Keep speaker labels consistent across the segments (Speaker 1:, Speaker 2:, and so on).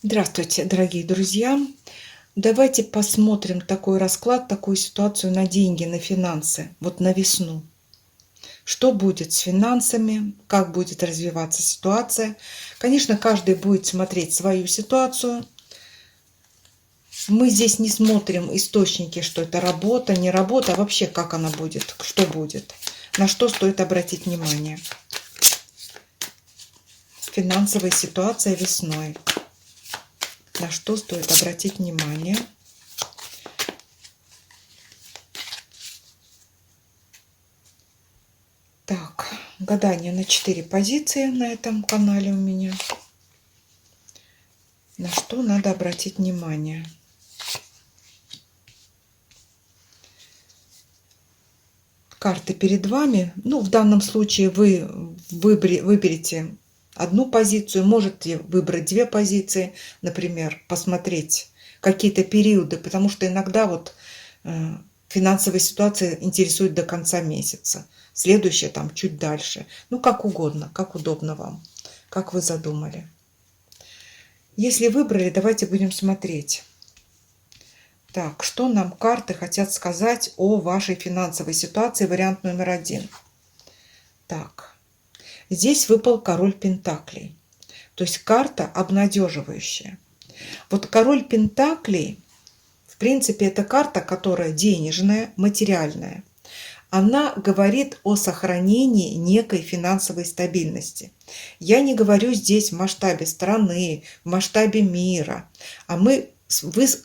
Speaker 1: Здравствуйте, дорогие друзья! Давайте посмотрим такой расклад, такую ситуацию на деньги, на финансы, вот на весну. Что будет с финансами, как будет развиваться ситуация. Конечно, каждый будет смотреть свою ситуацию. Мы здесь не смотрим источники, что это работа, не работа, а вообще как она будет, что будет, на что стоит обратить внимание. Финансовая ситуация весной. На что стоит обратить внимание. Так, гадание на 4 позиции на этом канале у меня. На что надо обратить внимание. Карты перед вами. Ну, в данном случае вы выберете одну позицию, можете выбрать 2 позиции, например, посмотреть какие-то периоды, потому что иногда вот финансовая ситуация интересует до конца месяца, следующая там чуть дальше. Ну, как угодно, как удобно вам, как вы задумали. Если выбрали, давайте будем смотреть. Так, что нам карты хотят сказать о вашей финансовой ситуации? Вариант номер 1. Так, здесь выпал король пентаклей. То есть карта обнадеживающая. Вот король пентаклей, в принципе, это карта, которая денежная, материальная. Она говорит о сохранении некой финансовой стабильности. Я не говорю здесь в масштабе страны, в масштабе мира, а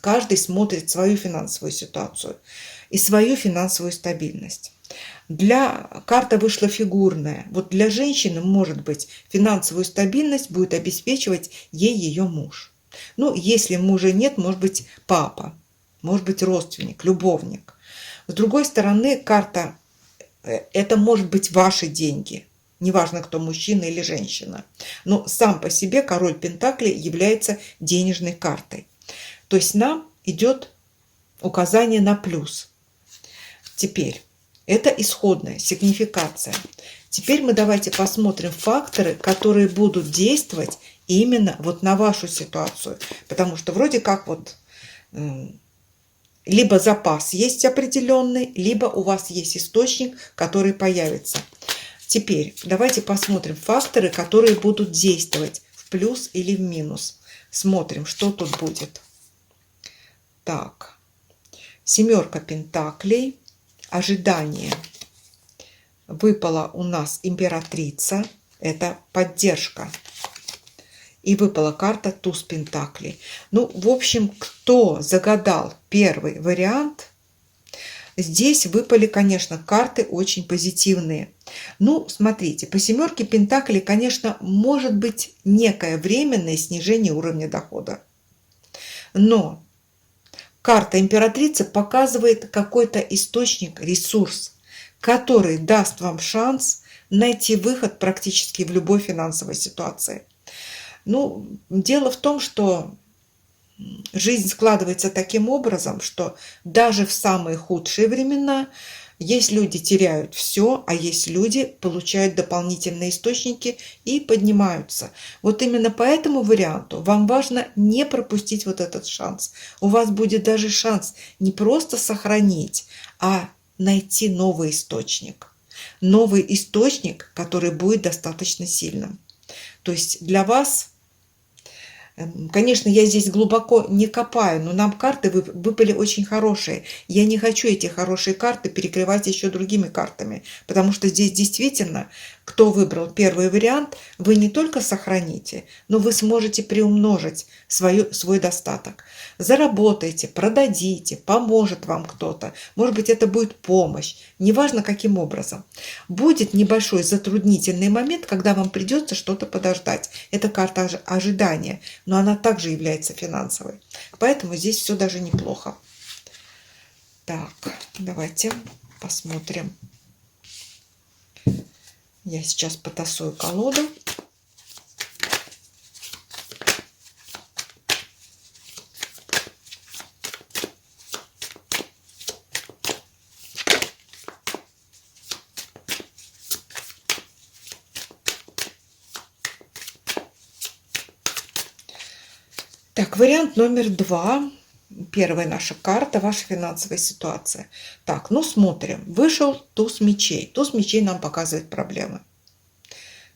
Speaker 1: каждый смотрит свою финансовую ситуацию и свою финансовую стабильность. Карта вышла фигурная. Вот для женщины, может быть, финансовую стабильность будет обеспечивать ей ее муж. Ну, если мужа нет, может быть, папа, может быть, родственник, любовник. С другой стороны, карта это может быть ваши деньги. Неважно, кто мужчина или женщина. Но сам по себе король пентаклей является денежной картой. То есть нам идет указание на плюс. Теперь, это исходная сигнификация. Теперь мы давайте посмотрим факторы, которые будут действовать именно вот на вашу ситуацию. Потому что вроде как вот либо запас есть определенный, либо у вас есть источник, который появится. Теперь давайте посмотрим факторы, которые будут действовать в плюс или в минус. Смотрим, что тут будет. Так, 7 пентаклей, ожидание. Выпала у нас императрица, это поддержка. И выпала карта туз пентаклей. Ну, в общем, кто загадал первый вариант, здесь выпали, конечно, карты очень позитивные. Ну, смотрите, по 7 пентаклей, конечно, может быть некое временное снижение уровня дохода. Но карта императрицы показывает какой-то источник, ресурс, который даст вам шанс найти выход практически в любой финансовой ситуации. Ну, дело в том, что жизнь складывается таким образом, что даже в самые худшие времена есть люди теряют все, а есть люди получают дополнительные источники и поднимаются. Вот именно по этому варианту вам важно не пропустить вот этот шанс. У вас будет даже шанс не просто сохранить, а найти новый источник. Новый источник, который будет достаточно сильным. То есть для вас, конечно, я здесь глубоко не копаю, но нам карты выпали очень хорошие. Я не хочу эти хорошие карты перекрывать еще другими картами, потому что здесь действительно, кто выбрал первый вариант, вы не только сохраните, но вы сможете приумножить свой достаток. Заработаете, продадите, поможет вам кто-то. Может быть, это будет помощь, неважно каким образом. Будет небольшой затруднительный момент, когда вам придется что-то подождать. Это карта ожидания, но она также является финансовой. Поэтому здесь все даже неплохо. Так, давайте посмотрим. Я сейчас потасую колоду. Так, вариант номер 2. Первая наша карта, ваша финансовая ситуация. Так, ну смотрим. Вышел туз мечей. Туз мечей нам показывает проблемы.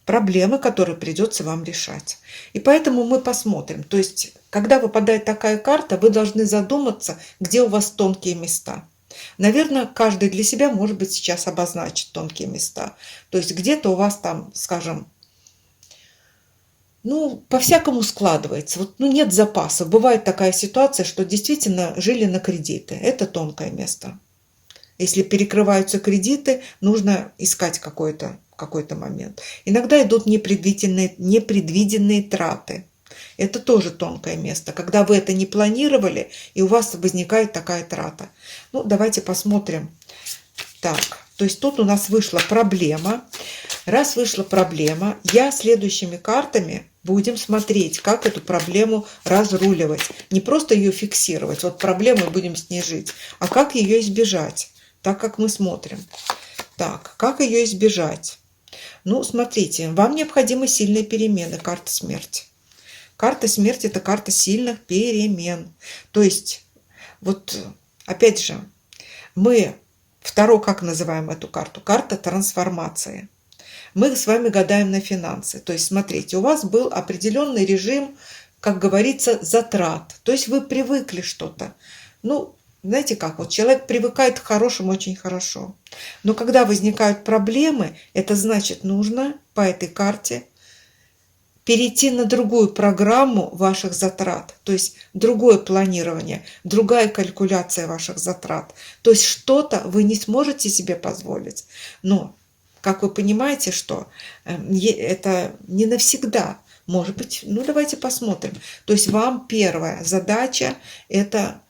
Speaker 1: Проблемы, которые придется вам решать. И поэтому мы посмотрим. То есть, когда выпадает такая карта, вы должны задуматься, где у вас тонкие места. Наверное, каждый для себя, может быть, сейчас обозначит тонкие места. То есть, где-то у вас там, скажем, ну, по-всякому складывается. Вот, ну, нет запасов. Бывает такая ситуация, что действительно жили на кредиты. Это тонкое место. Если перекрываются кредиты, нужно искать какой-то момент. Иногда идут непредвиденные траты. Это тоже тонкое место. Когда вы это не планировали, и у вас возникает такая трата. Ну, давайте посмотрим. Так, то есть тут у нас вышла проблема. Раз вышла проблема, я следующими картами будем смотреть, как эту проблему разруливать. Не просто ее фиксировать, вот проблему будем с ней жить, а как ее избежать, так как мы смотрим. Так, как ее избежать? Ну, смотрите, вам необходимы сильные перемены, карта смерти. Карта смерти – это карта сильных перемен. То есть, вот опять же, мы как называем эту карту? Карта трансформации. Мы с вами гадаем на финансы. То есть, смотрите, у вас был определенный режим, как говорится, затрат. То есть, вы привыкли что-то. Ну, знаете как, вот человек привыкает к хорошему очень хорошо. Но когда возникают проблемы, это значит, нужно по этой карте перейти на другую программу ваших затрат, то есть другое планирование, другая калькуляция ваших затрат. То есть что-то вы не сможете себе позволить, но, как вы понимаете, что это не навсегда. Может быть, ну давайте посмотрим. То есть вам первая задача – это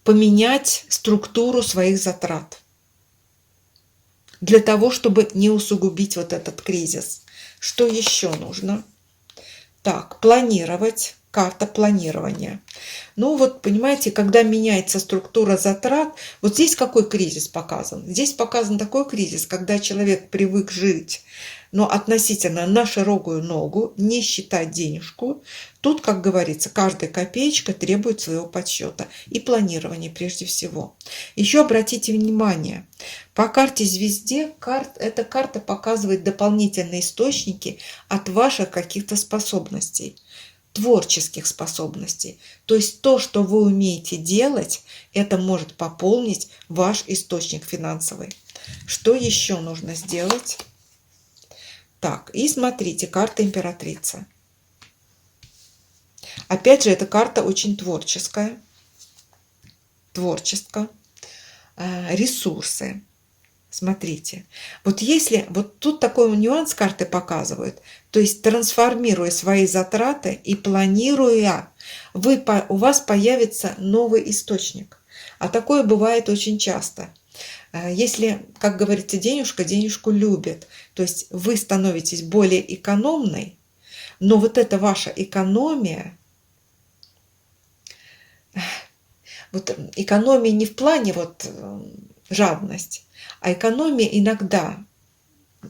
Speaker 1: поменять структуру своих затрат для того, чтобы не усугубить вот этот кризис. Что еще нужно? Так, планировать. Карта планирования. Ну вот, понимаете, когда меняется структура затрат, вот здесь какой кризис показан? Здесь показан такой кризис, когда человек привык жить, но относительно на широкую ногу, не считать денежку. Тут, как говорится, каждая копеечка требует своего подсчета и планирования прежде всего. Еще обратите внимание, по карте звезде эта карта показывает дополнительные источники от ваших каких-то способностей, творческих способностей. То есть то, что вы умеете делать, это может пополнить ваш источник финансовый. Что еще нужно сделать? Так, и смотрите, карта императрица. Опять же, эта карта очень творческая. Ресурсы. Смотрите, вот если, вот тут такой нюанс карты показывают, то есть трансформируя свои затраты и планируя, у вас появится новый источник. А такое бывает очень часто. Если, как говорится, денежка денежку любит, то есть вы становитесь более экономной, но вот эта ваша экономия, вот экономия не в плане вот жадность, а экономия иногда,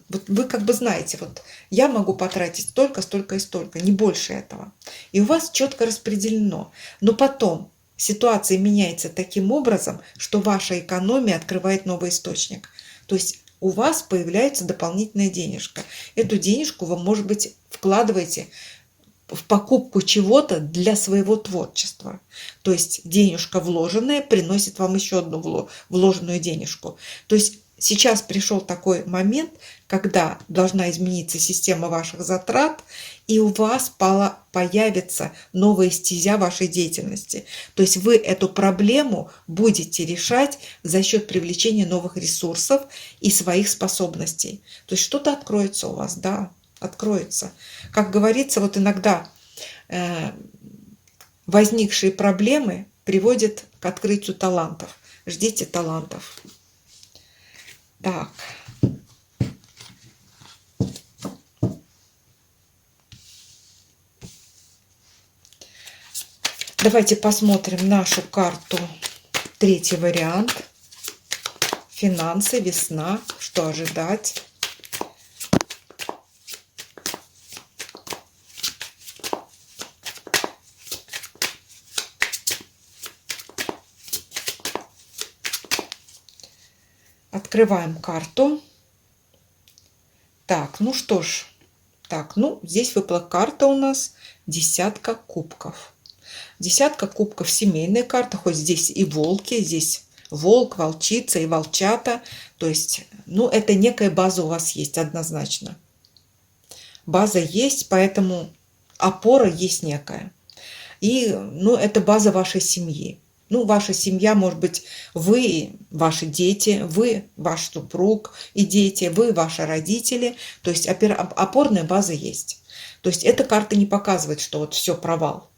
Speaker 1: вот вы как бы знаете, вот я могу потратить столько, столько и столько, не больше этого. И у вас четко распределено. Но потом ситуация меняется таким образом, что ваша экономия открывает новый источник. То есть у вас появляется дополнительная денежка. Эту денежку вы, может быть, вкладываете в покупку чего-то для своего творчества. То есть денежка вложенная приносит вам еще одну вложенную денежку. То есть сейчас пришел такой момент, когда должна измениться система ваших затрат, и у вас появится новая стезя вашей деятельности. То есть вы эту проблему будете решать за счет привлечения новых ресурсов и своих способностей. То есть что-то откроется у вас, да, откроется. Как говорится, вот иногда возникшие проблемы приводят к открытию талантов. Ждите талантов. Так. Давайте посмотрим нашу карту. Третий вариант. Финансы, весна. Что ожидать? Открываем карту. Так, ну что ж. Так, ну здесь выпала карта у нас десятка кубков. Десятка кубков — семейная карта, хоть здесь и волки, здесь волк, волчица и волчата. То есть, ну, это некая база у вас есть однозначно. База есть, поэтому опора есть некая. И, ну, это база вашей семьи. Ну, ваша семья, может быть, вы, ваши дети, вы, ваш супруг и дети, вы, ваши родители. То есть опорная база есть. То есть эта карта не показывает, что вот все, провал.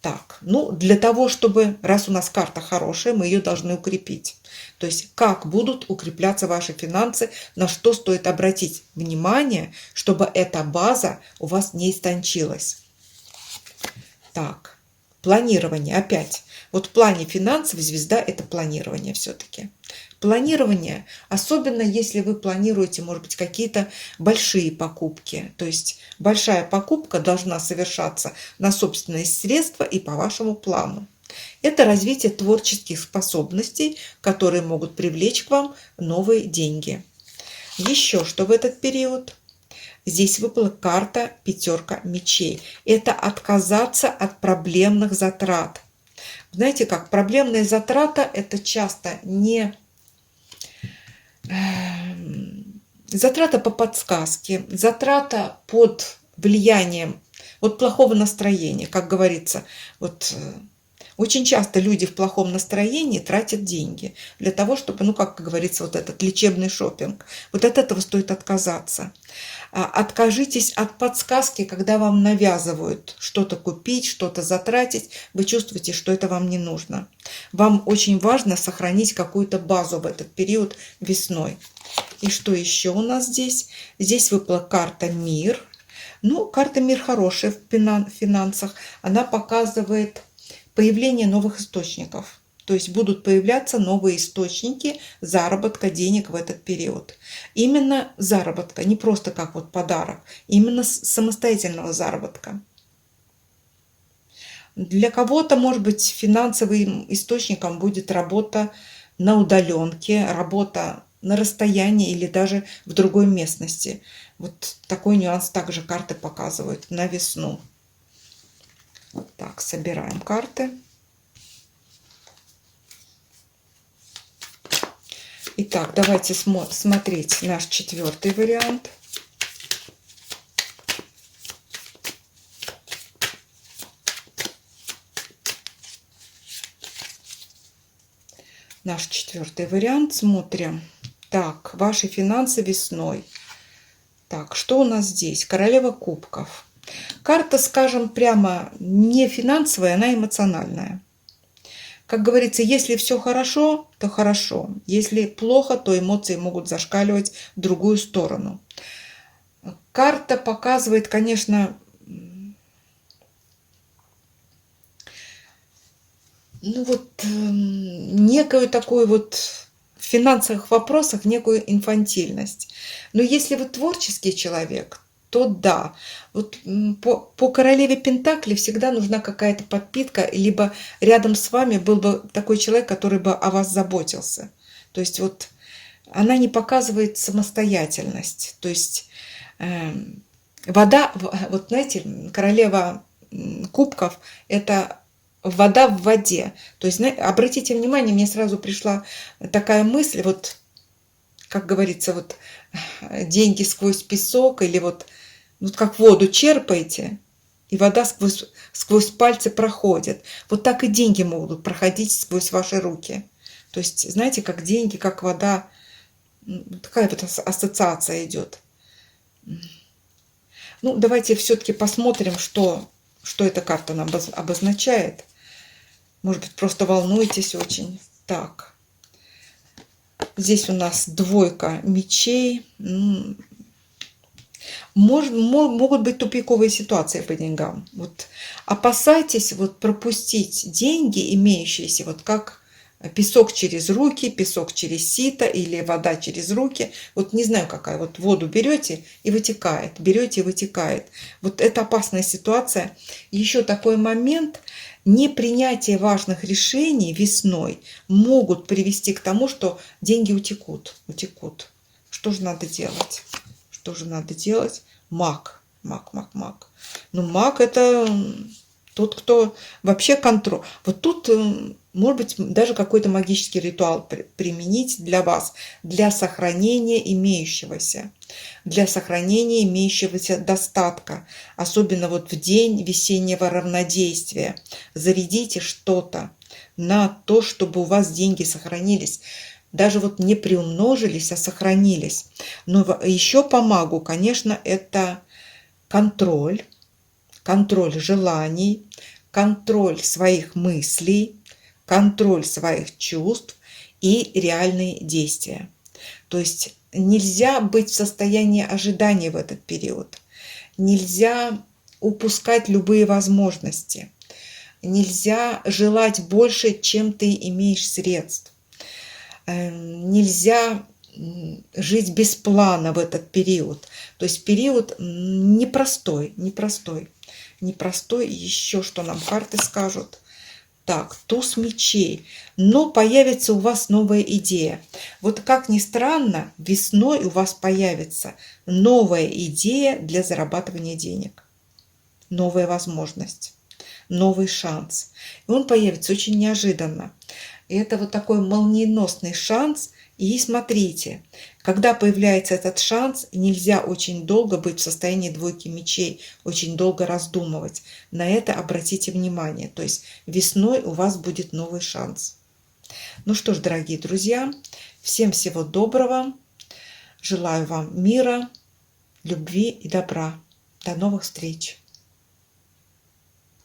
Speaker 1: Так, ну, для того, чтобы, раз у нас карта хорошая, мы ее должны укрепить. То есть, как будут укрепляться ваши финансы, на что стоит обратить внимание, чтобы эта база у вас не истончилась. Так, планирование опять. Вот в плане финансов звезда — это планирование все-таки. Планирование, особенно если вы планируете, может быть, какие-то большие покупки. То есть большая покупка должна совершаться на собственные средства и по вашему плану. Это развитие творческих способностей, которые могут привлечь к вам новые деньги. Еще что в этот период? Здесь выпала карта пятерка мечей. Это отказаться от проблемных затрат. Знаете как, проблемная затрата — это часто не затрата по подсказке, затрата под влиянием вот плохого настроения, как говорится. Вот очень часто люди в плохом настроении тратят деньги для того, чтобы, ну, как говорится, вот этот лечебный шопинг. Вот от этого стоит отказаться. Откажитесь от подсказки, когда вам навязывают что-то купить, что-то затратить. Вы чувствуете, что это вам не нужно. Вам очень важно сохранить какую-то базу в этот период весной. И что еще у нас здесь? Здесь выпала карта «Мир». Ну, карта «Мир» хорошая в финансах. Она показывает появление новых источников. То есть будут появляться новые источники заработка денег в этот период. Именно заработка, не просто как вот подарок, именно самостоятельного заработка. Для кого-то, может быть, финансовым источником будет работа на удаленке, работа на расстоянии или даже в другой местности. Вот такой нюанс также карты показывают на весну. Так, собираем карты. Итак, давайте смотреть наш четвертый вариант. Наш четвертый вариант. Смотрим. Так, ваши финансы весной. Так, что у нас здесь? Королева кубков. Карта, скажем прямо, не финансовая, она эмоциональная. Как говорится, если все хорошо, то хорошо. Если плохо, то эмоции могут зашкаливать в другую сторону. Карта показывает, конечно, ну вот некую такую вот в финансовых вопросах некую инфантильность. Но если вы творческий человек, то да. Вот по королеве Пентакли всегда нужна какая-то подпитка, либо рядом с вами был бы такой человек, который бы о вас заботился. То есть вот она не показывает самостоятельность. То есть вода, вот знаете, королева кубков — это вода в воде. То есть, обратите внимание, мне сразу пришла такая мысль, вот, как говорится, вот деньги сквозь песок, или вот как воду черпаете, и вода сквозь пальцы проходит. Вот так и деньги могут проходить сквозь ваши руки. То есть, знаете, как деньги, как вода, такая вот ассоциация идет. Ну, давайте все-таки посмотрим, что эта карта нам обозначает. Может быть, просто волнуетесь очень. Так, здесь у нас двойка мечей. Могут быть тупиковые ситуации по деньгам. Вот опасайтесь вот пропустить деньги, имеющиеся, вот как Песок через руки, песок через сито или вода через руки. Вот не знаю какая. Вот воду берете и вытекает, берете и вытекает. Вот это опасная ситуация. Еще такой момент. Непринятие важных решений весной могут привести к тому, что деньги утекут. Что же надо делать? Что же надо делать? Маг. Ну, маг это тот, кто вообще контроль. Вот тут, может быть, даже какой-то магический ритуал применить для вас, для сохранения имеющегося достатка. Особенно вот в день весеннего равнодействия. Зарядите что-то на то, чтобы у вас деньги сохранились. Даже вот не приумножились, а сохранились. Но еще по магу, конечно, это контроль желаний, контроль своих мыслей, контроль своих чувств и реальные действия. То есть нельзя быть в состоянии ожидания в этот период. Нельзя упускать любые возможности. Нельзя желать больше, чем ты имеешь средств. Нельзя жить без плана в этот период. То есть период непростой. Еще что нам карты скажут. Так, туз мечей. Но появится у вас новая идея. Вот как ни странно, весной у вас появится новая идея для зарабатывания денег. Новая возможность, новый шанс. И он появится очень неожиданно. И это вот такой молниеносный шанс. И смотрите, когда появляется этот шанс, нельзя очень долго быть в состоянии двойки мечей, очень долго раздумывать. На это обратите внимание. То есть весной у вас будет новый шанс. Ну что ж, дорогие друзья, всем всего доброго. Желаю вам мира, любви и добра. До новых встреч!